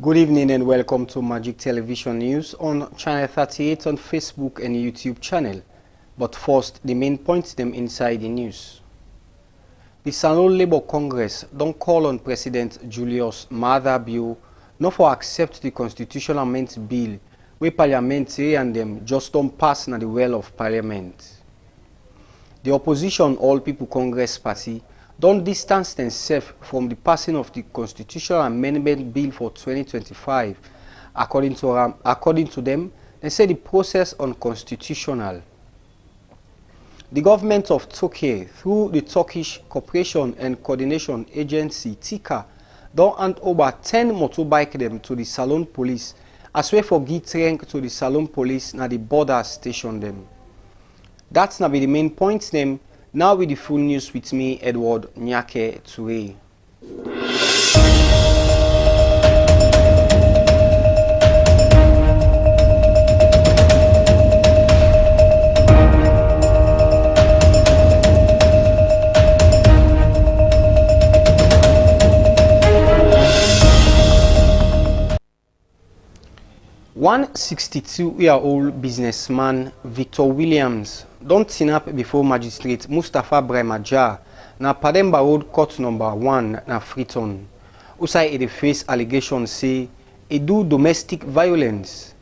Good evening and welcome to Magic Television News on Channel 38 on Facebook and YouTube channel. But first, the main points them inside the news. The Salon Labour Congress don't call on President Julius Maada Bio not for accept the constitutional amendment bill where parliamentary and them just don't pass na the well of parliament. The opposition All People Congress Party don't distance themselves from the passing of the Constitutional Amendment Bill for 2025. According to them, they say the process unconstitutional. The government of Turkey, through the Turkish Cooperation and Coordination Agency, TICA, don't hand over 10 motorbike them to the Salon Police, as well for give rank to the Salon Police na the border station them. That's now be the main points them. Now with the full news with me, Edward Nyake Toure. One 62-year-old businessman, Victor Williams, don't turn up before Magistrate Mustafa Bremajar na Pademba Road Court number 1 na Freeton. Usai the face allegations say he do domestic violence.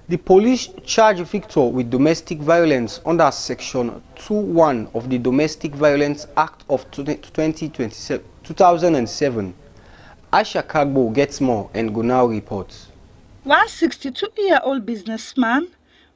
The police charge Victor with domestic violence under Section 2(1) of the Domestic Violence Act of 2007. Aisha Kagbo gets more and go now reports. One 62-year-old businessman,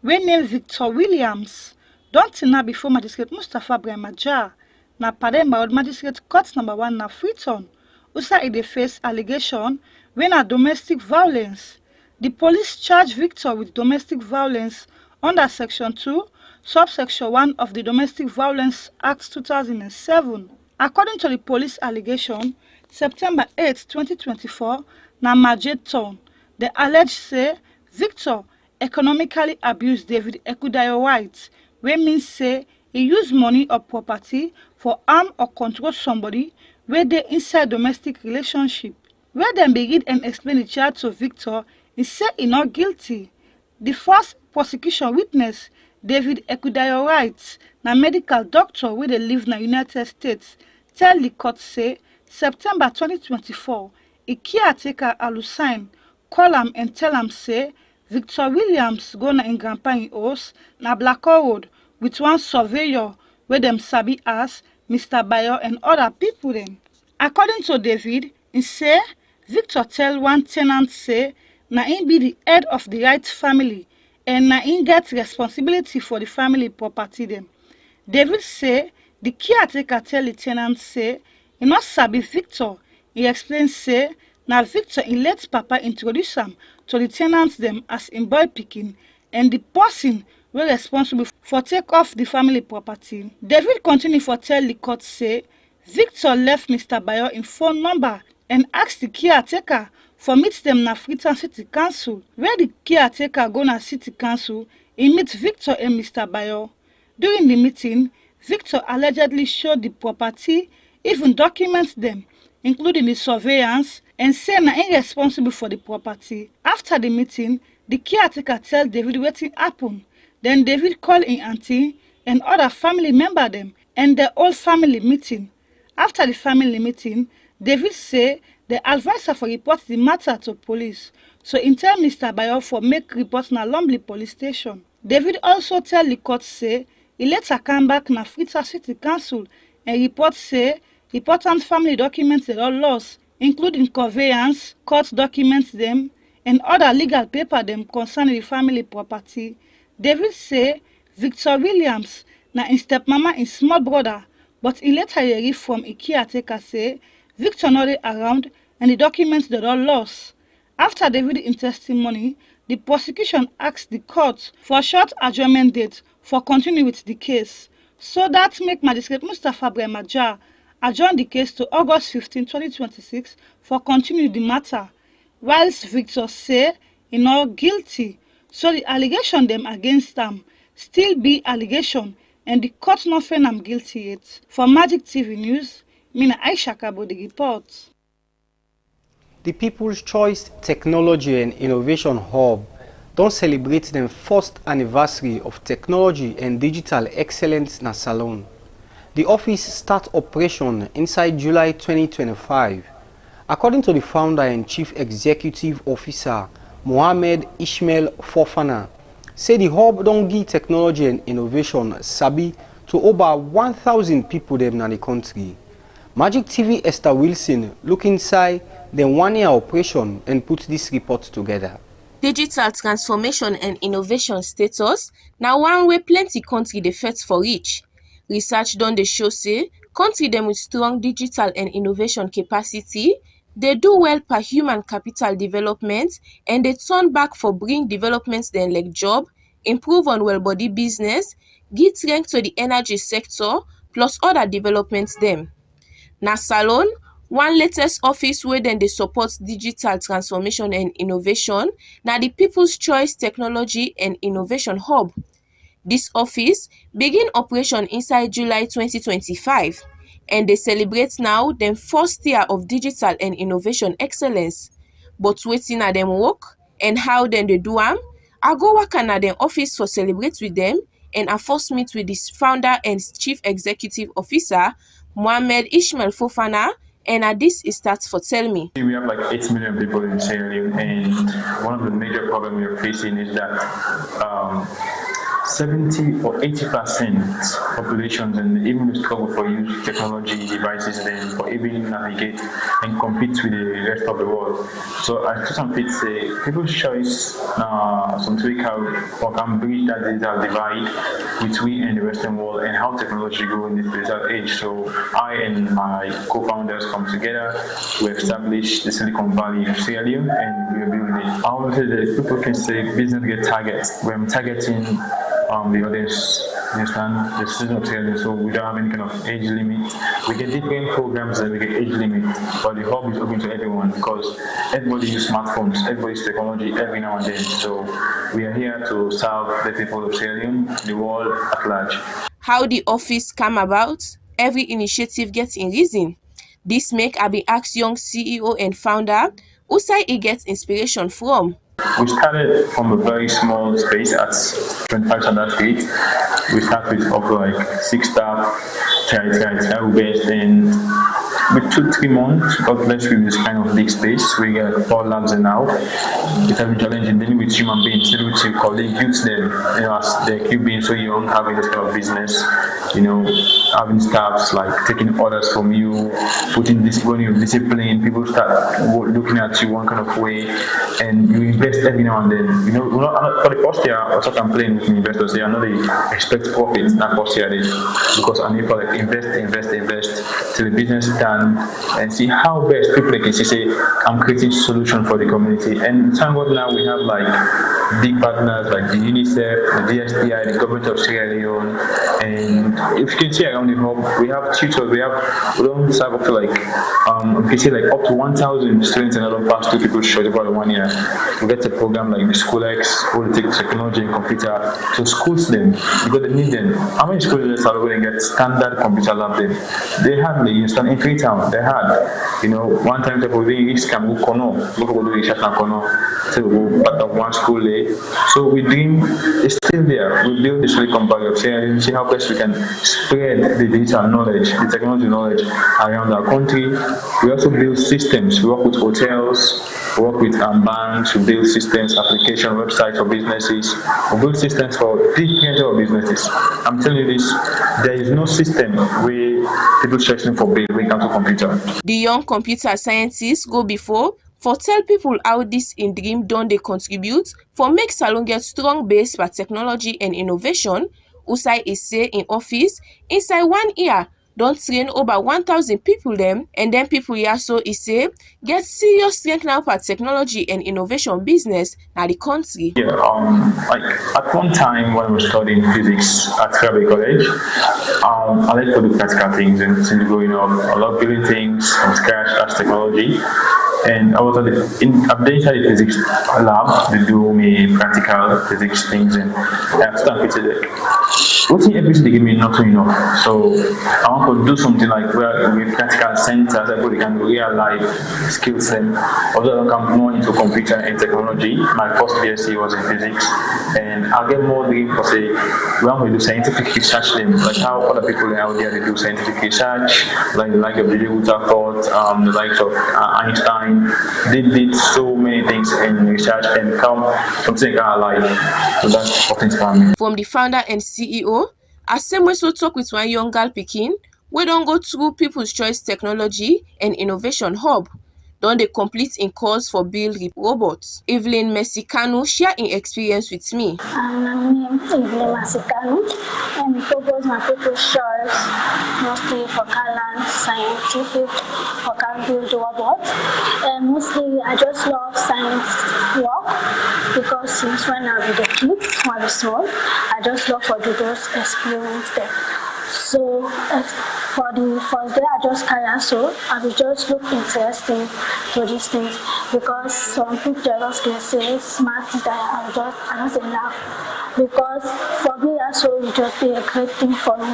named Victor Williams, don't turn up before Magistrate Mustafa Bremajar na Pademba Road Magistrate Court number 1 na Freeton. Usa they face allegation when a domestic violence. The police charge Victor with domestic violence under Section 2, subsection 1 of the Domestic Violence Act 2007. According to the police allegation, September 8, 2024, na Margate Town, they allege say Victor economically abused David Ekudayo rights, wey means say he use money or property for harm or control somebody where they inside domestic relationship. Where them begin and explain the charge to Victor, he say he not guilty. The first prosecution witness, David Ekudayo rights, na medical doctor where they live in the United States, tell the court say September 2024, a caretaker Alusain call am and tell am say Victor Williams go na in grandpa in house na Blacko Road with one surveyor where them sabi as Mr. Bayo and other people then. According to David, he say Victor tell one tenant say na him be the head of the right family and na him get responsibility for the family property them. David say the caretaker tell the tenant say he not sabi Victor. He explains say na Victor in late papa introduce him to the tenants them as in boy picking and the person were responsible for take off the family property. David continue for tell the court say Victor left Mr. Bayo in phone number and asked the caretaker for meet them na Freeton City Council. Where the caretaker go na City Council, he meet Victor and Mr. Bayo. During the meeting, Victor allegedly showed the property, even documents them, including the surveillance, and say na irresponsible for the property. After the meeting, the caretaker tell David wetin happen. Then David call in auntie and other family member them and the whole family meeting. After the family meeting, David say the advisor for report the matter to police. So he tell Mr. Bayo for make report na Lumley police station. David also tell the court say he later come back na Freeton City Council and report say important family documents they all lost, including conveyance, court documents them, and other legal paper them concerning the family property. David say Victor Williams na in stepmama in small brother, but he later hear from a caretaker say Victor not dey around and the documents they all lost. After David in testimony, the prosecution asked the court for a short adjournment date for continue with the case. So that make Magistrate Mustafa Bremajar adjourn the case to August 15, 2026 for continue the matter, whilst Victor say he not guilty. So the allegation them against him still be allegation and the court not find him guilty yet. For Magic TV News, Mina Aisha Kabo the report. The People's Choice Technology and Innovation Hub don celebrate the first anniversary of technology and digital excellence na Salone. The office start operation inside July 2025. According to the founder and chief executive officer, Mohammed Ishmael Fofana, say the hub don give technology and innovation sabi to over 1,000 people dem in the country. Magic TV Esther Wilson look inside the one-year operation and put this report together. Digital transformation and innovation status na one way plenty country dey fight for reach. Research don dey show say country dem with strong digital and innovation capacity dey do well per human capital development and dey turn back for bring developments dem like job, improve on well body business, give strength to the energy sector plus other developments dem. Na Salone, one latest office wey dem dey support digital transformation and innovation na the People's Choice Technology and Innovation Hub. This office begin operation inside July 2025 and dey celebrate now dem first year of digital and innovation excellence. But wetin na dem work and how dem dey do am? I go waka na dem office for celebrate with dem and I first meet with the founder and chief executive officer, Mohammed Ishmael Fofana, and this starts for tell me. We have like 8 million people in Sierra Leone, and one of the major problems we are facing is that 70 or 80% populations and even struggle for use technology devices then for even navigate and compete with the rest of the world. So I to some people say People's Choice some tweak how we can bridge that digital divide between and the Western world and how technology go in this digital age. So I and my co-founders come together, we establish the Silicon Valley of Sierra Leone and we are building it. I would say that people can say business get targets. We're targeting the audience, understand, the citizen of Sierra Leone, so we don't have any kind of age limit. We get different programs and we get age limit, but the hub is open to everyone because everybody uses smartphones, everybody uses technology every now and then. So we are here to serve the people of Sierra Leone, the world at large. How the office come about? Every initiative gets in reason. This make I be ask young CEO and founder who say he gets inspiration from. We started from a very small space at 25 Standard Street. We started with up to like 6 staff, based in with 2-3 months, got blessed with this kind of big space. We get 4 labs now. It's having challenging dealing with human beings, dealing with your colleagues, youth them, as they keep being so young, having this kind of business, having staffs like taking orders from you, putting discipline of discipline, people start looking at you one kind of way, and you invest every now and then. For the first year, I was playing with investors, they are not they expect profits that first year because I need to like invest till the business is done and see how best people can say I'm creating solution for the community. And thank God now we have like big partners like the UNICEF, the DSTI, the government of Sierra Leone, and if you can see around the hub, we have tutors, we don't serve up to like you can see like up to 1,000 students and other past 2 people short about 1 year. We get a program like the SchoolX, who will take technology and computer to schools them because they need them. How many schools in Salvador going to get standard computer lab them? They had the instant in Freetown, they had, one time they were doing this can go kono, look do research na kono, so we part of one school there. So we dream is still there. We build the Silicon Valley of Sierra Leone, see how best we can spread the digital knowledge, the technology knowledge around our country. We also build systems. We work with hotels, we work with banks, we build systems, application, websites for businesses. We build systems for different of businesses. I'm telling you this, there is no system where people searching for bill when it comes to computer. The young computer scientists go before for tell people how this in dream don dey contribute for make Salone get strong base for technology and innovation. Usai is say in office inside 1 year don train over 1,000 people them, and then people here so is say get serious strength now for technology and innovation business na the country. Yeah, like at one time when I was studying physics at Krio College, I like to do practical things and things going on. I love building things from scratch as technology. And I was I've done inside the physics lab. They do me practical physics things, and I've started it. What thing every they give me not enough. So I want to do something like where with practical centers, everybody can do real life skills and also come more into computer and technology. My first BSc was in physics, and I'll get more dream for say when we do scientific research them, like how other people out there they do scientific research, like the like of J. Rutherford, the likes of Einstein. They did so many things in research and come something kind of life. So that's what inspired me. From the founder and CEO, Asem we so talk with one young girl pikin, we don't go through People's Choice Technology and Innovation Hub. Don they complete in course for build robots. Evelyn Mexicano share in experience with me. My name is Evelyn Mexicano, and we propose my People's Choice mostly for Kalan scientific for can build robots. And mostly I just love science work because since when I was a kid, when I was small, I just love to do those experiments there. So for the first day I just carry so I will just look interesting to these things because some people just can say smart that I don't say laugh because for me also it just be a great thing for me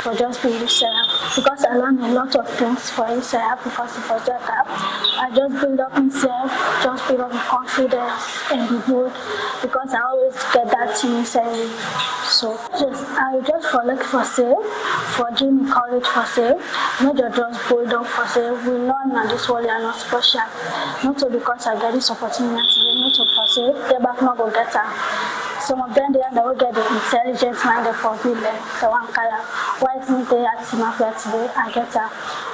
for just being yourself because I learned a lot of things for yourself because it was just that I just build up myself, just build up my confidence and be good because I always get that thing inside me. So I will just collect for sale, for give me courage for sale, not just build up for sale. We learn that this world are not special. Not so because I get this opportunity, not so for sale, they back not go get her. Some of them they will get the intelligence minded for building the one color. Why isn't they at Simafia today? I get her.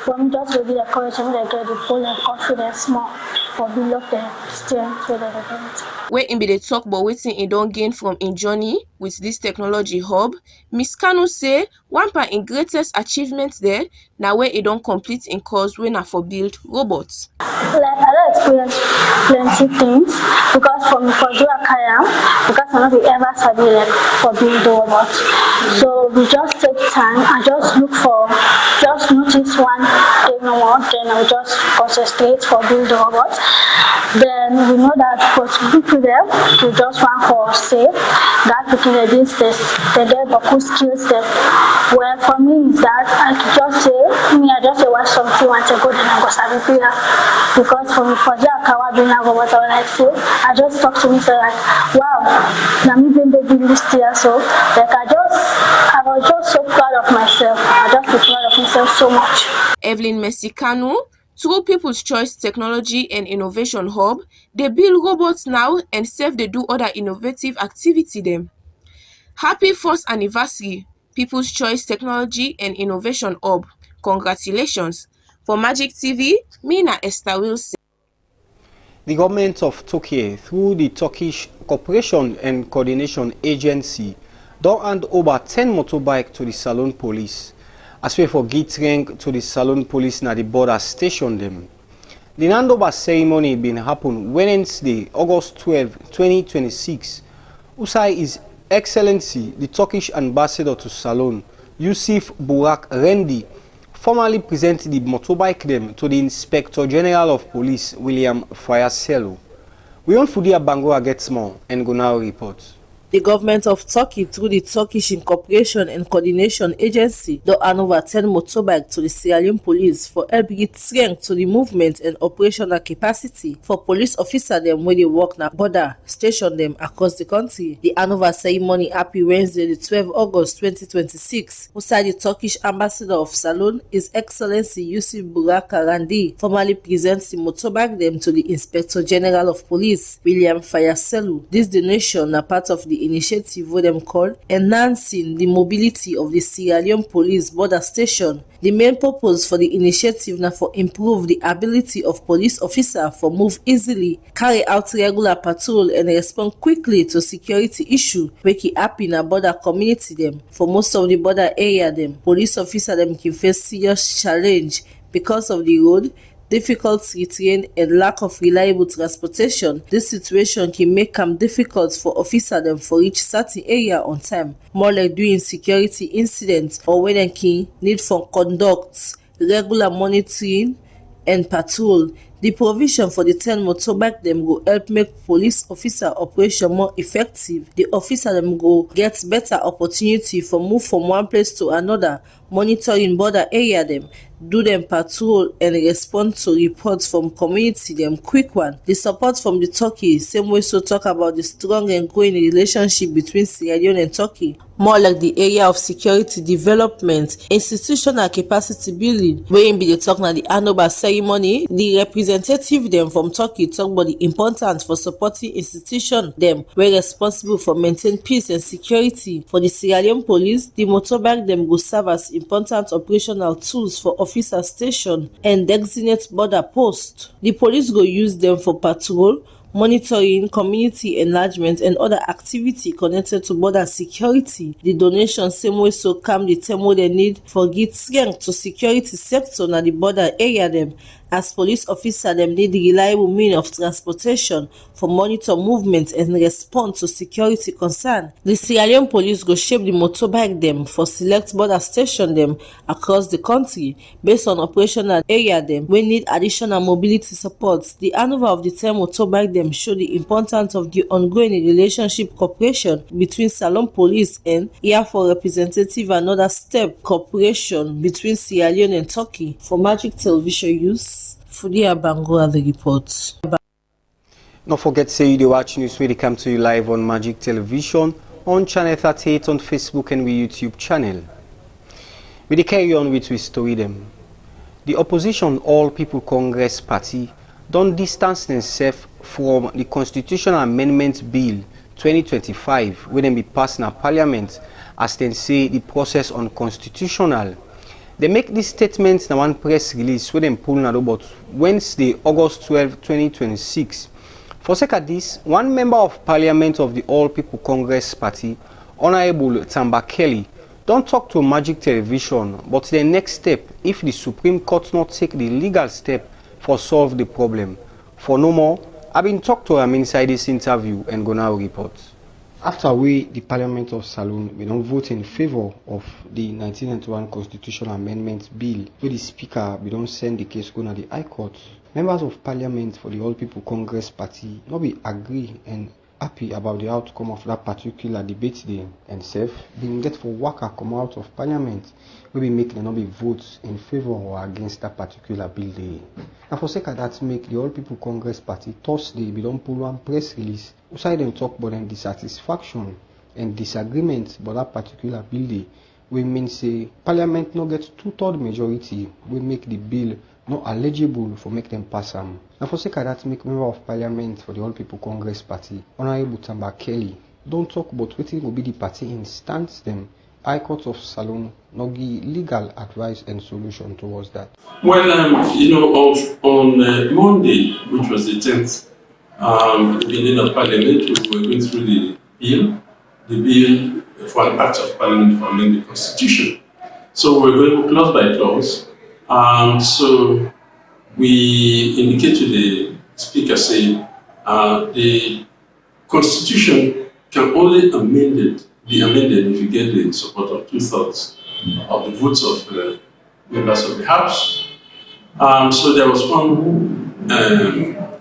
But I'm just really encouraging them to get the pull and confidence more for build up the strength with the event. Where in be they talk about waiting it don't gain from in journey with this technology hub, Miss Kanu say one part in greatest achievements there now where it don't complete in course when I for build robots. Like I don't experience plenty things because for me for do Akaya because I don't ever study like for build robots. So we just take time and just look for just notice one thing or then I will just concentrate for build robots. Then we know that for people there we just want for say that people against this they get good skills there. Well for me is that I could just say I just watch something want to go then I go study because for me for that I doing what I like say I just talk to myself like wow now me being baby this year so like I was just so proud of myself. I just be proud of myself so much. Evelyn Mexicano, through People's Choice Technology and Innovation Hub, they build robots now and self they do other innovative activity them. Happy first anniversary, People's Choice Technology and Innovation Hub. Congratulations. For Magic TV, Mina Esther Wilson. The government of Turkey, through the Turkish Cooperation and Coordination Agency, don't hand over 10 motorbikes to the Salon Police, as well for get rank to the Salon Police na the border station them. The handover ceremony been happen Wednesday, August 12, 2026. Usai His Excellency, the Turkish Ambassador to Salon, Yusuf Burak Rendi, formally presented the motorbike them to the Inspector General of Police, William Fayaselu. We on Fudia Bangura gets more and go now report. The government of Turkey, through the Turkish Cooperation and Coordination Agency, don hand over 10 motorbikes to the Sierra Leone police for help give strength to the movement and operational capacity for police officers them when they work na border station them across the country. The handover ceremony happened Wednesday, the 12th August 2026. Outside the Turkish Ambassador of Salon, His Excellency Yusuf Burak Randi, formally presents the motorbike them to the Inspector General of Police, William Fayaselu. This donation na part of the initiative what them call enhancing the mobility of the Sierra Leone police border station. The main purpose for the initiative now for improve the ability of police officers for move easily, carry out regular patrol and respond quickly to security issue wey can happen in a border community them. For most of the border area them, police officers them can face serious challenge because of the road, difficult terrain and lack of reliable transportation. This situation can make them difficult for officers them for reach certain area on time, more like doing security incidents or when they can need for conduct regular monitoring and patrol. The provision for the 10 motorbike dem go help make police officer operation more effective. The officer dem go get better opportunity for move from one place to another, monitoring border area dem, do dem patrol and respond to reports from community dem quick one. The support from the Turkey same way so talk about the strong and growing relationship between Sierra Leone and Turkey, more like the area of security development, institutional capacity building wey im be dey talk na the handover ceremony. The representative dem from Turkey talk about the importance for supporting institution dem wey responsible for maintain peace and security. For the Sierra Leone police, the motorbike dem go serve as important operational tools for officer station and designate border post. The police go use them for patrol, monitoring, community enlargement and other activity connected to border security. The donation same way so calm the term wey dem need for give strength to security sector na the border area dem, as police officer dem need reliable means of transportation for monitor movement and respond to security concern. The Sierra Leone police go shape the motorbike dem for select border station dem across the country based on operational area dem wey need additional mobility support. The handover of the 10 motorbike dem show the importance of the ongoing relationship cooperation between Salon police and here for representative another step cooperation between Sierra Leone and Turkey. For Magic Television Use, Fudia Bangoa the report. Don't forget say you dey watch news wey dey come to you live on Magic Television on channel 38 on Facebook and we YouTube channel. We dey carry on with we story them. The opposition All People Congress Party don distance themselves from the Constitutional Amendment Bill 2025 wey dem be passed na Parliament, as dem say the process unconstitutional. They make this statement na one press release wey dem pull na about Wednesday, August 12, 2026. For sake of this, one member of Parliament of the All People Congress Party, Honorable Tamba Kelly, don't talk to Magic Television, but the next step if the Supreme Court not take the legal step for solve the problem. For no more, I've been talked to him inside this interview and go now report. After the Parliament of Salon, we don't vote in favor of the 1991 Constitutional Amendment Bill, where the Speaker we don't send the case go to the High Court. Members of Parliament for the All People Congress Party not be agree and happy about the outcome of that particular debate day, and self being get for waka come out of Parliament we be make them not be votes in favor or against that particular bill day. And for sake of that, make the All People Congress Party Thursday we don't pull one press release outside them talk about them dissatisfaction and disagreement about that particular bill day. We mean say Parliament no get 2/3 majority we make the bill not eligible for make them pass them. And for sake of that, make member of Parliament for the All People Congress Party, Honorable Tamba Kelly, don't talk about what will be the party instance them. High Court of Salon no give legal advice and solution towards that. Well, on Monday, which was the 10th, beginning of Parliament, we were going through the bill for an act of Parliament for amending the Constitution. So we're going clause by clause. So we indicate to the Speaker saying the Constitution can only be amended if you get the support of 2/3 of the votes of members of the House. So there was one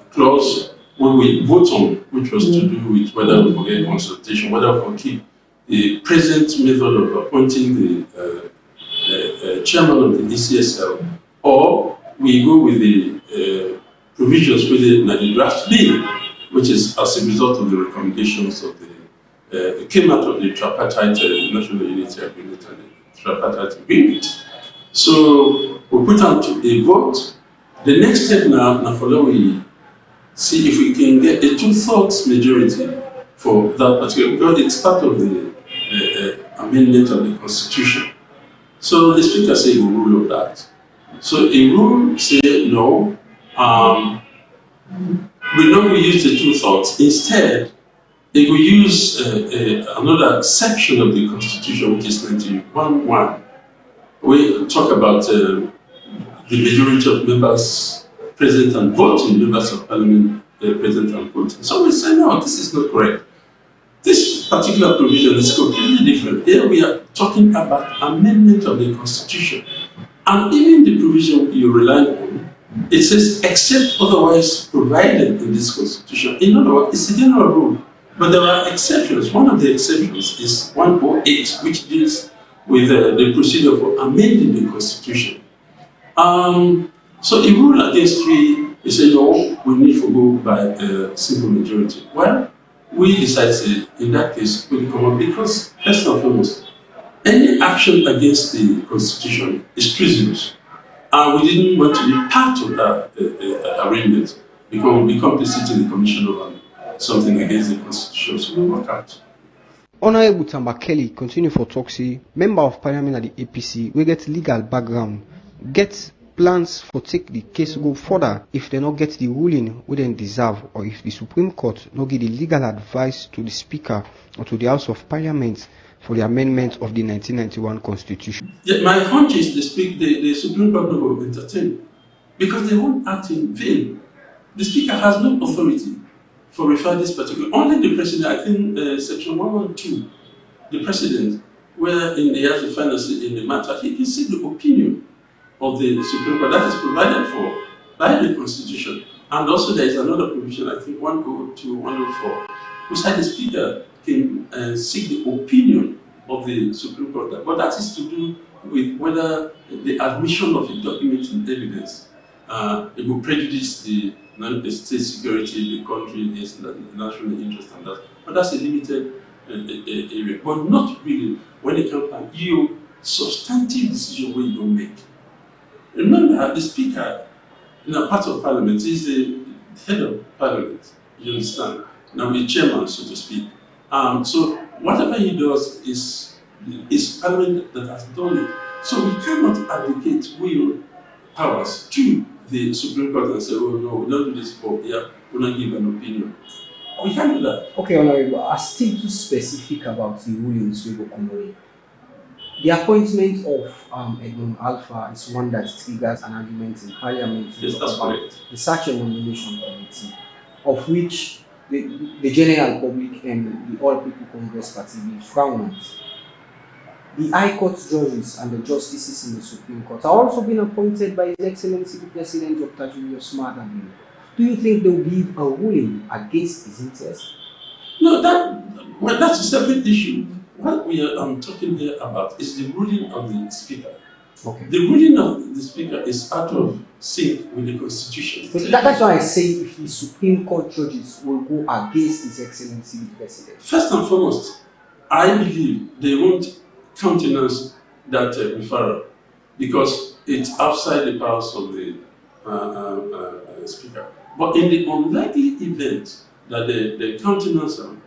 clause when we vote on, which was to do with whether we forget consultation, whether we keep the present method of appointing the chairman of the DCSL, or we go with the provisions within the draft bill, which is as a result of the recommendations of it came out of the tripartite National Unity Agreement and the tripartite agreement. So we put out a vote. The next step now for we see if we can get a 2/3 majority for that particular, because it's part of the amendment of the Constitution. So the Speaker said he will rule on that. So a rule say no, we don't use the 2/3. Instead, they will use another section of the Constitution, which is 91.1. We talk about the majority of members present and voting, members of Parliament present and voting. So we say, no, this is not correct. This particular provision is completely different. Here we are talking about amendment of the Constitution. And even the provision you rely on It says, except otherwise provided in this constitution. In other words, it's a general rule. But there are exceptions. One of the exceptions is 108, which deals with the procedure for amending the constitution. So he ruled against three. He said, no, we need to go by a simple majority. Well, we decided in that case we come up because, first and foremost, any action against the constitution is treasonous. And we didn't want to be part of that arrangement because we become complicit in the commission of something against the constitution. So we work out. Honorable Tamba Kelly continue for talk say member of parliament at the APC we get legal background, get plans for take the case go further if they not get the ruling we then deserve, or if the Supreme Court not give the legal advice to the Speaker or to the House of Parliament for the amendment of the 1991 Constitution. Yeah, my hunch is the Supreme Court will entertain because they won't act in vain. The Speaker has no authority for refer this particular. Only the President, I think Section 112, the President, where he has the final say in the matter, he can see the opinion of the Supreme Court that is provided for by the Constitution. And also there is another provision, I think 102, 104, which the Speaker can seek the opinion of the Supreme Court. But that is to do with whether the admission of a document in evidence it will prejudice the state security, the country, the national interest, and that. But that's a limited area. But not really when it comes to EU substantive decision where you don't make. Remember, the Speaker in a part of Parliament is the head of Parliament. You understand? Now, the chairman, so to speak. So whatever he does is Parliament that has done it. So we cannot abdicate will powers to the Supreme Court and say, oh no, we don't do this for here, we don't give an opinion. We can't do that. Okay, Honorable, I'm still too specific about the rulings we go convey. The appointment of Edmund Alpha is one that triggers an argument in Parliament about the Search and Nomination Committee, of which the general public and the All People Congress Party will frown at. The High Court judges and the justices in the Supreme Court are also being appointed by His Excellency the President Dr. Krio Yus. Do you think they will give a ruling against his interest? No, that's a separate issue. What we are talking here about is the ruling of the Speaker. Okay. The ruling of the Speaker is out of sync with the Constitution. But that's why I say if the Supreme Court judges will go against His Excellency the President. First and foremost, I believe they won't countenance that referral because it's outside the powers of the Speaker. But in the unlikely event that they countenance them,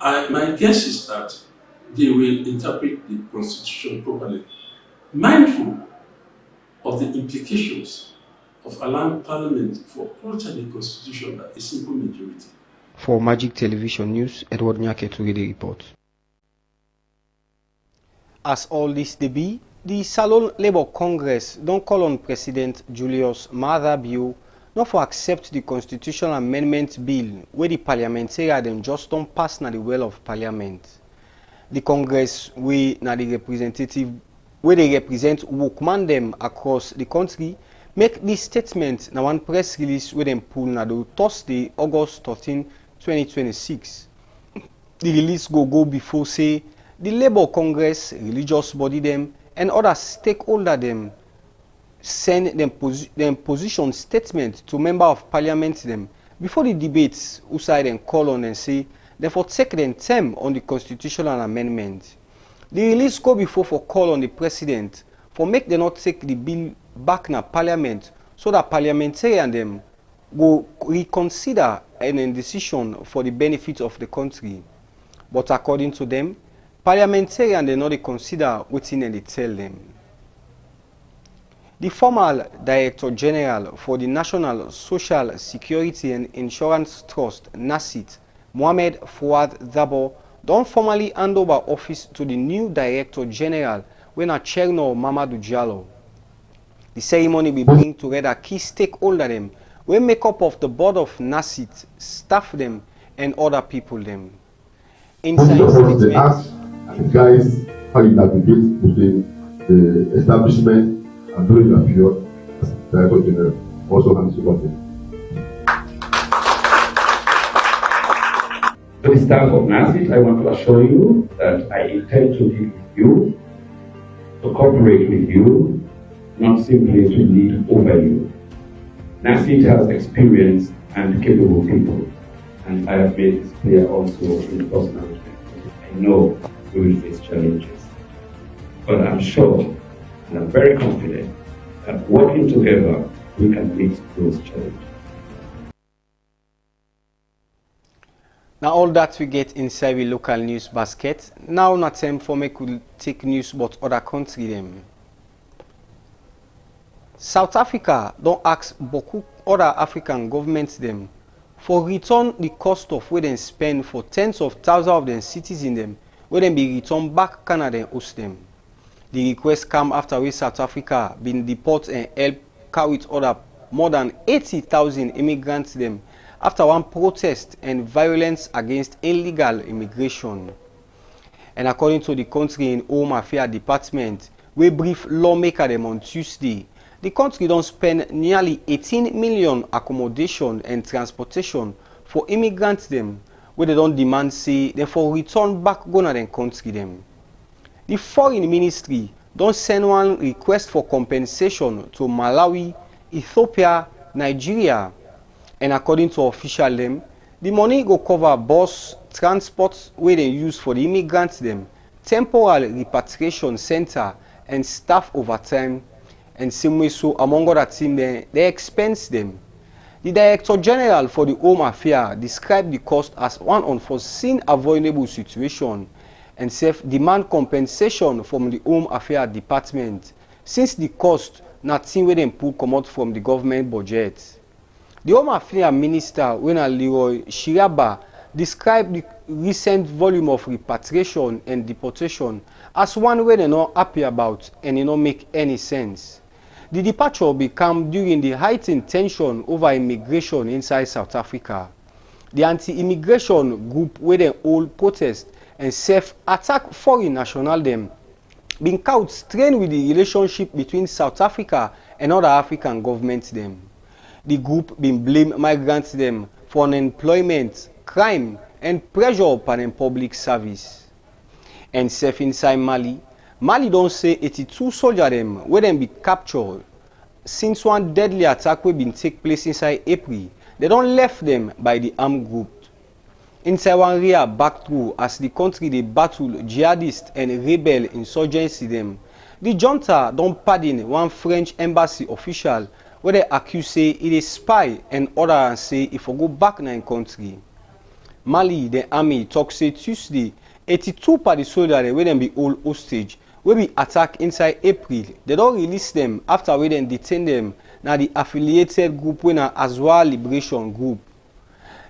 my guess is that they will interpret the Constitution properly, mindful of the implications of allowing Parliament for alter the Constitution by a simple majority. For Magic Television News, Edward Nyake to read the report. As all this they be, the Salon Labour Congress don't call on President Julius Maada Bio not for accept the constitutional amendment bill where the parliamentarians them just don't pass na the well of Parliament. The Congress we na the representative where they represent workman them across the country make this statement na one press release where them pull na the Thursday, August 13, 2026. The release go before say the Labour Congress, religious body them, and other stakeholder them send them position statement to member of Parliament them before the debates who side and call on and say therefore take them term on the constitutional amendment. The release go before for call on the President for make them not take the bill back na Parliament so that parliamentarian them go reconsider any decision for the benefit of the country. But according to them, parliamentarians they not consider wetin they tell them. The former Director General for the National Social Security and Insurance Trust, NASIT, Mohamed Fouad Dabo, don't formally hand over office to the new Director General when a Cherno Mamadou Diallo. The ceremony will bring together key stakeholders them, we make up of the board of NASIT, staff them, and other people them. Inside they ask the guys how you navigate between the establishment and during your period as Director General. also hand it over to him. To the staff of NASIT, I want to assure you that I intend to be with you, to cooperate with you, not simply to lead over you. NASIT has experienced and capable people, and I have made this clear also in the first management. I know we will face challenges, but I'm sure and I'm very confident that working together, we can meet those challenges. Now all that we get inside the local news basket. Now not time for me could take news about other country them. South Africa don't ask beaucoup other African governments them for return the cost of where they spend for tens of thousands of them citizens them where they be returned back Canada and host them. The request come after we South Africa been deport and help carry other more than 80,000 immigrants them after one protest and violence against illegal immigration. And according to the country in Home Affairs Department, we brief lawmaker them on Tuesday, the country don't spend nearly 18 million accommodation and transportation for immigrants them, where they don't demand say them for return back gonna them country them. The Foreign Ministry don't send one request for compensation to Malawi, Ethiopia, Nigeria. And according to official them, the money go cover bus transport where they use for the immigrants them, temporal repatriation center and staff overtime, and same way so among other things they expense them. The Director General for the Home Affairs described the cost as one unforeseen avoidable situation and demand compensation from the Home Affairs Department since the cost nothing where them pull come out from the government budget. The Home Affairs Minister, Leroy Shiraba, described the recent volume of repatriation and deportation as one way they're not happy about and it don't make any sense. The departure became during the heightened tension over immigration inside South Africa. The anti-immigration group where they hold protest and self-attack foreign national them been caught strained with the relationship between South Africa and other African governments them. The group been blame migrants them for unemployment, crime, and pressure upon public service. And inside Mali don't say 82 soldiers them where them be captured since one deadly attack we been take place inside April. They don't left them by the armed group. Inside one area back through as the country they battle jihadist and rebel insurgency them. The junta don't pardon one French embassy official where they accuse say it is spy and others say if we go back in the country. Mali, the army talk say Tuesday, 82 party soldiers where them be all hostage, will be attacked inside April. They don't release them after we then detain them. Now the affiliated group when Azwa Liberation Group.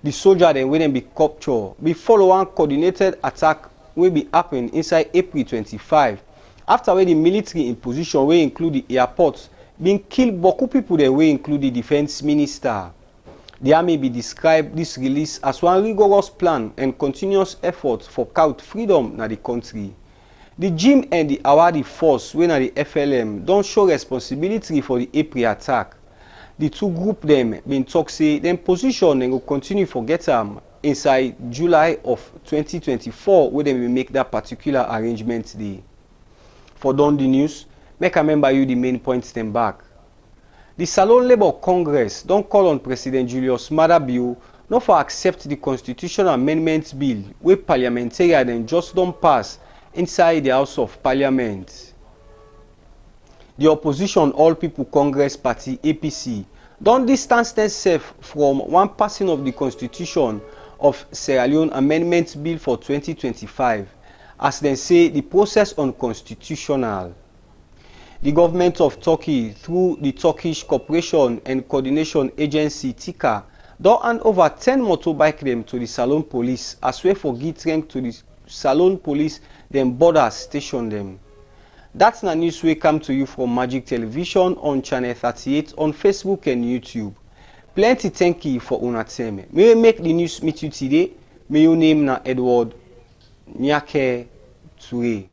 The soldiers then when them be captured, we follow one coordinated attack will be happen inside April 25. After when the military in position will include the airports, being killed beaucoup people there will include the defense minister. The army be described this release as one rigorous plan and continuous effort for count freedom in the country. The GIM and the Awadi force when the FLM don't show responsibility for the April attack. The two group them been talk say them position and will continue for get them inside July of 2024 where they will make that particular arrangement day. For Don the news, make I remember you the main points them back. The Salon Labour Congress don't call on President Julius Maada Bio not for accept the Constitutional Amendment Bill where parliamentarians then just don't pass inside the House of Parliament. The opposition All People Congress Party APC don't distance themselves from one passing of the Constitution of Sierra Leone Amendment Bill for 2025 as they say the process unconstitutional. The government of Turkey, through the Turkish Cooperation and Coordination Agency TICA, don't hand over 10 motorbike them to the Salon Police as well for give rank to the Salon Police then border station them. That's the news we come to you from Magic Television on Channel 38 on Facebook and YouTube. Plenty thank you for una time. May we make the news meet you today. May your name na Edward Nyake Ture.